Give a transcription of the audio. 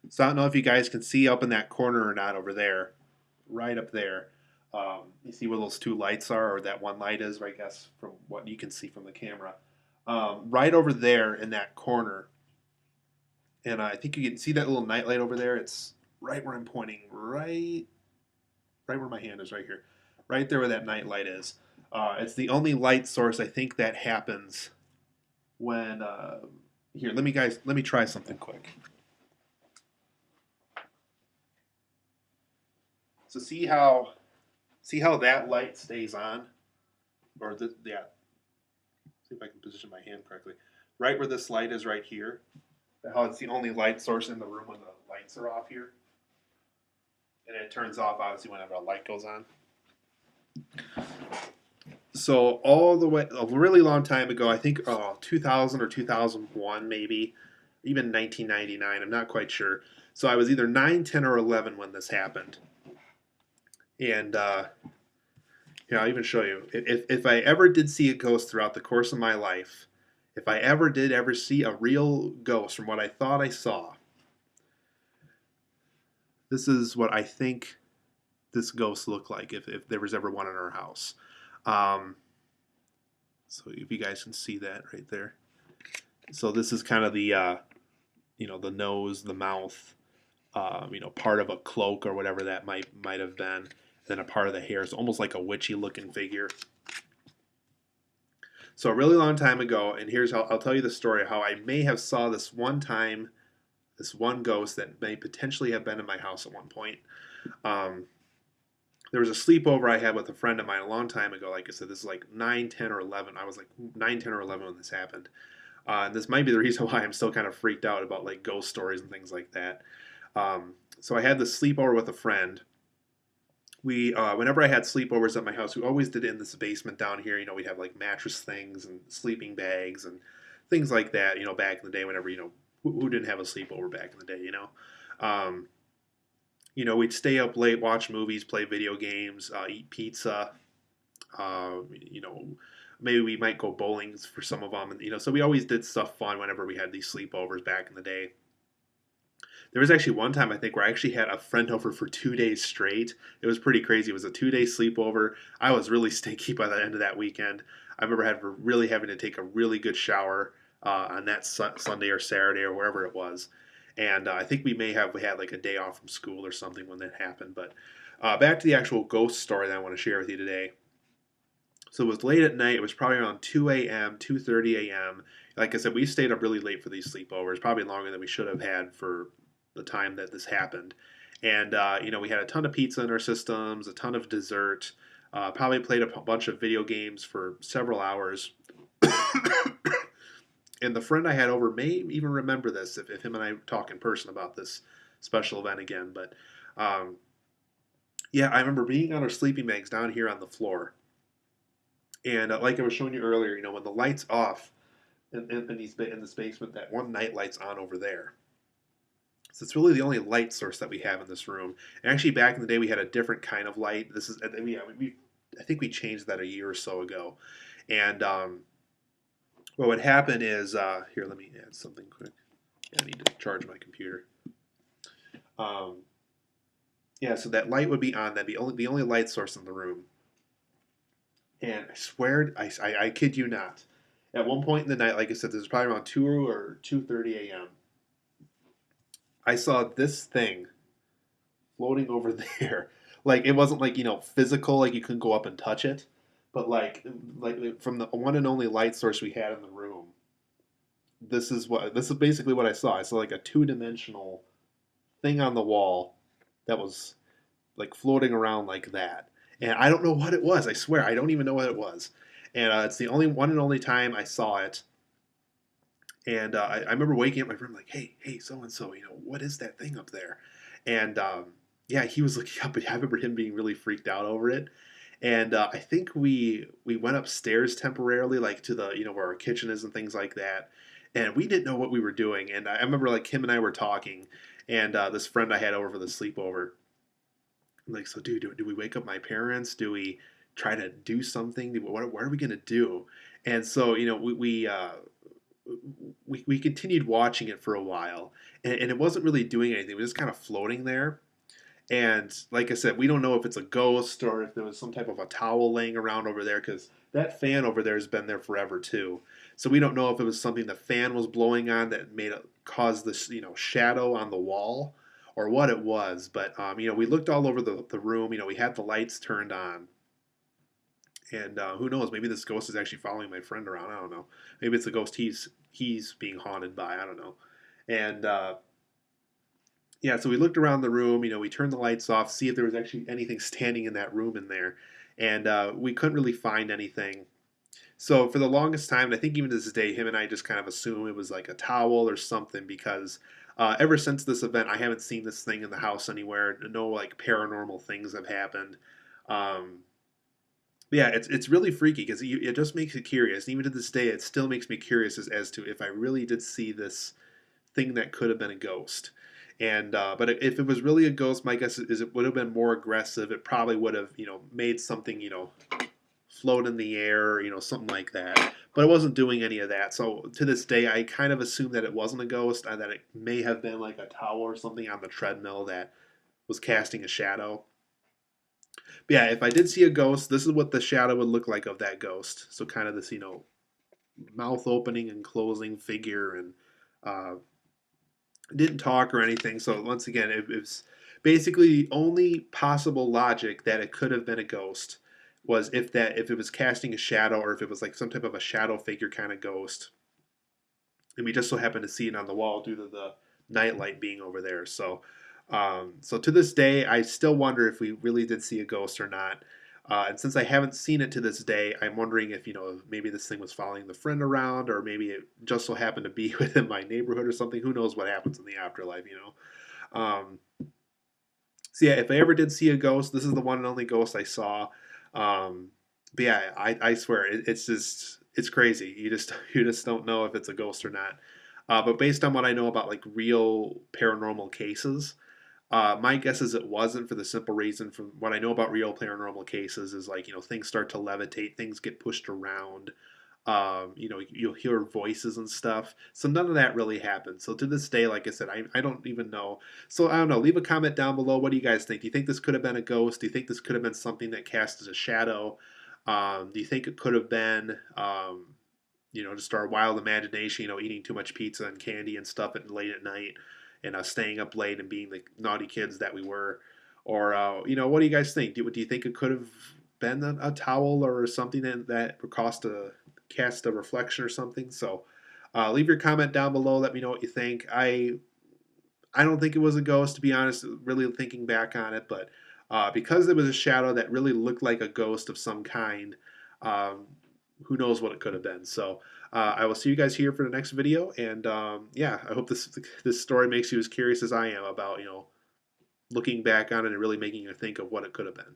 So I don't know if you guys can see up in that corner or not over there, right up there. You see where those two lights are, or that one light is, I guess, from what you can see from the camera. Right over there in that corner, and I think you can see that little night light over there. It's right where I'm pointing, right where my hand is, right here, right there where that night light is. It's the only light source I think that happens when. Here, let me try something quick. So see how that light stays on, or yeah. See if I can position my hand correctly. Right where this light is, right here. How it's the only light source in the room when the lights are off here, and it turns off obviously whenever a light goes on. So all the way a really long time ago, I think 2000 or 2001 maybe, even 1999. I'm not quite sure. So I was either 9, 10, or 11 when this happened, and here, I'll even show you. If I ever did see a ghost throughout the course of my life, if I ever did ever see a real ghost from what I thought I saw, this is what I think this ghost looked like if there was ever one in our house. Um, so if you guys can see that right there. So this is kind of the, the nose, the mouth, part of a cloak or whatever that might have been. And then a part of the hair. It's almost like a witchy looking figure. So a really long time ago, and here's how I'll tell you the story of how I may have saw this one time, this one ghost that may potentially have been in my house at one point. Um, there was a sleepover I had with a friend of mine a long time ago. Like I said, this is like 9, 10, or 11. I was like 9, 10, or 11 when this happened. And this might be the reason why I'm still kind of freaked out about like ghost stories and things like that. So I had this sleepover with a friend. Whenever I had sleepovers at my house, we always did it in this basement down here. We'd have like mattress things and sleeping bags and things like that. Back in the day, whenever who didn't have a sleepover back in the day. Um, we'd stay up late, watch movies, play video games, eat pizza. Uh, you know, Maybe we might go bowling for some of them, and so we always did stuff fun whenever we had these sleepovers back in the day. There was actually one time I think where I actually had a friend over for 2 days straight. It was pretty crazy. It was a 2 day sleepover. I was really stinky by the end of that weekend. I remember really having to take a really good shower on that Sunday or Saturday or wherever it was. And I think we had like a day off from school or something when that happened. But back to the actual ghost story that I want to share with you today. So it was late at night. It was probably around 2 a.m., 2:30 a.m. Like I said, we stayed up really late for these sleepovers, probably longer than we should have had for the time that this happened. And we had a ton of pizza in our systems, a ton of dessert. Probably played a bunch of video games for several hours. And the friend I had over may even remember this if him and I talk in person about this special event again. But yeah, I remember being on our sleeping bags down here on the floor. And like I was showing you earlier, when the light's off in this basement, that one night light's on over there. So it's really the only light source that we have in this room. And actually, back in the day, we had a different kind of light. I think we changed that a year or so ago. And what would happen is, here, let me add something quick. I need to charge my computer. Um, yeah, so that light would be on. That'd be the only light source in the room. And I swear, I kid you not. At one point in the night, like I said, this was probably around 2 or 2:30 a.m. I saw this thing floating over there. Like it wasn't like physical, like you couldn't go up and touch it, but like from the one and only light source we had in the room. This is basically what I saw. I saw like a two-dimensional thing on the wall that was like floating around like that, and I don't know what it was. I swear I don't even know what it was, and it's the only one and only time I saw it. And I remember waking up my friend like, hey, so and so, what is that thing up there? And yeah, he was looking up, and I remember him being really freaked out over it. And I think we went upstairs temporarily, like to the where our kitchen is and things like that. And we didn't know what we were doing. And I remember like him and I were talking, and this friend I had over for the sleepover. I'm like, so dude, do we wake up my parents? Do we try to do something? What are we gonna do? And so we continued watching it for a while, and it wasn't really doing anything. It was just kind of floating there. And like I said, we don't know if it's a ghost or if there was some type of a towel laying around over there because that fan over there has been there forever too. So we don't know if it was something the fan was blowing on that made it cause this shadow on the wall or what it was. But we looked all over the room. We had the lights turned on. And who knows? Maybe this ghost is actually following my friend around. I don't know. Maybe it's a ghost he's being haunted by. I don't know. And yeah, so we looked around the room. We turned the lights off, see if there was actually anything standing in that room in there, and we couldn't really find anything. So for the longest time, and I think even to this day, him and I just kind of assume it was like a towel or something because ever since this event, I haven't seen this thing in the house anywhere. No like paranormal things have happened. Um, yeah, it's really freaky because it just makes you curious. And even to this day, it still makes me curious as to if I really did see this thing that could have been a ghost. And but if it was really a ghost, my guess is it would have been more aggressive. It probably would have made something float in the air, something like that. But it wasn't doing any of that. So to this day, I kind of assume that it wasn't a ghost, and that it may have been like a towel or something on the treadmill that was casting a shadow. But yeah, if I did see a ghost, this is what the shadow would look like of that ghost. So kind of this, mouth opening and closing figure, and uh, didn't talk or anything. So once again, it was basically the only possible logic that it could have been a ghost was if it was casting a shadow or if it was like some type of a shadow figure kind of ghost. And we just so happened to see it on the wall due to the nightlight being over there. So to this day, I still wonder if we really did see a ghost or not. And since I haven't seen it to this day, I'm wondering if maybe this thing was following the friend around, or maybe it just so happened to be within my neighborhood or something. Who knows what happens in the afterlife? So yeah, if I ever did see a ghost, this is the one and only ghost I saw. Um, but yeah, I swear it's crazy. You just don't know if it's a ghost or not. But based on what I know about like real paranormal cases, my guess is it wasn't, for the simple reason from what I know about real paranormal cases is like things start to levitate, things get pushed around. You'll hear voices and stuff. So none of that really happened. So to this day, like I said, I don't even know. So I don't know. Leave a comment down below. What do you guys think? Do you think this could have been a ghost? Do you think this could have been something that cast as a shadow? Do you think it could have been, just our wild imagination, eating too much pizza and candy and stuff at late at night, and staying up late and being the naughty kids that we were? Or, what do you guys think? Do you think it could have been a towel or something that cast a reflection or something? So leave your comment down below. Let me know what you think. I don't think it was a ghost, to be honest, really thinking back on it, but because it was a shadow that really looked like a ghost of some kind, um, who knows what it could have been. So I will see you guys here for the next video, and yeah, I hope this story makes you as curious as I am about looking back on it and really making you think of what it could have been.